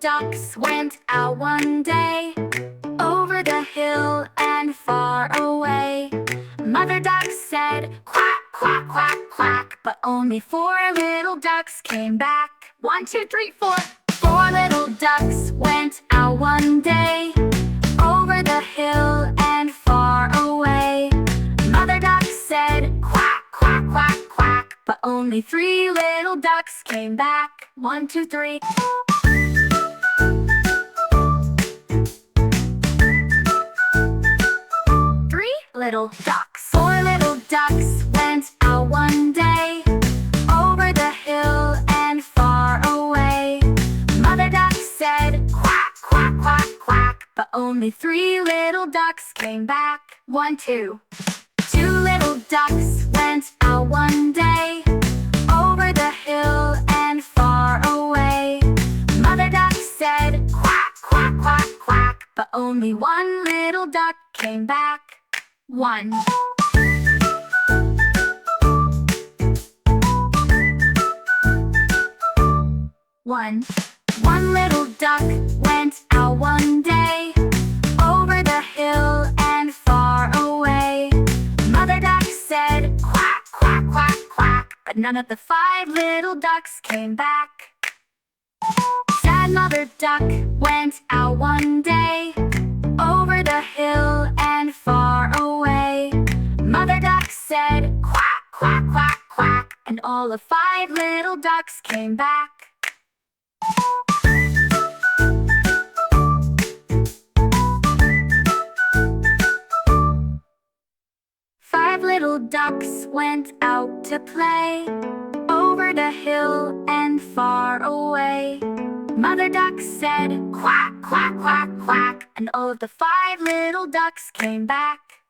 ducks went out one day, over the hill and far away. Mother duck said, quack, quack, quack, quack, but only 4 little ducks came back. 1, 2, 3, 4. 4 little ducks went out one day, over the hill and far away. Mother duck said, quack, quack, quack, quack, but only 3 little ducks came back. 1, 2, 3. 3 little ducks. 4 little ducks went out one day, over the hill and far away. Mother duck said, quack, quack, quack, quack, but only 3 little ducks came back. 1, 2. 2 little ducks went out one day, over the hill and far away. Mother duck said, quack, quack, quack, quack, but only 1 little duck came back. 1. 1 little duck went out one day, over the hill and far away. Mother duck said, quack, quack, quack, quack, but none of the 5 little ducks came back. Sad mother duck went out one day, over the hill and far away. Mother duck said, quack, quack, quack, quack, and all the 5 little ducks came back. 5 little ducks went out to play, over the hill and far away. Mother duck said, quack, quack, quack, quack, and all of the 5 little ducks came back.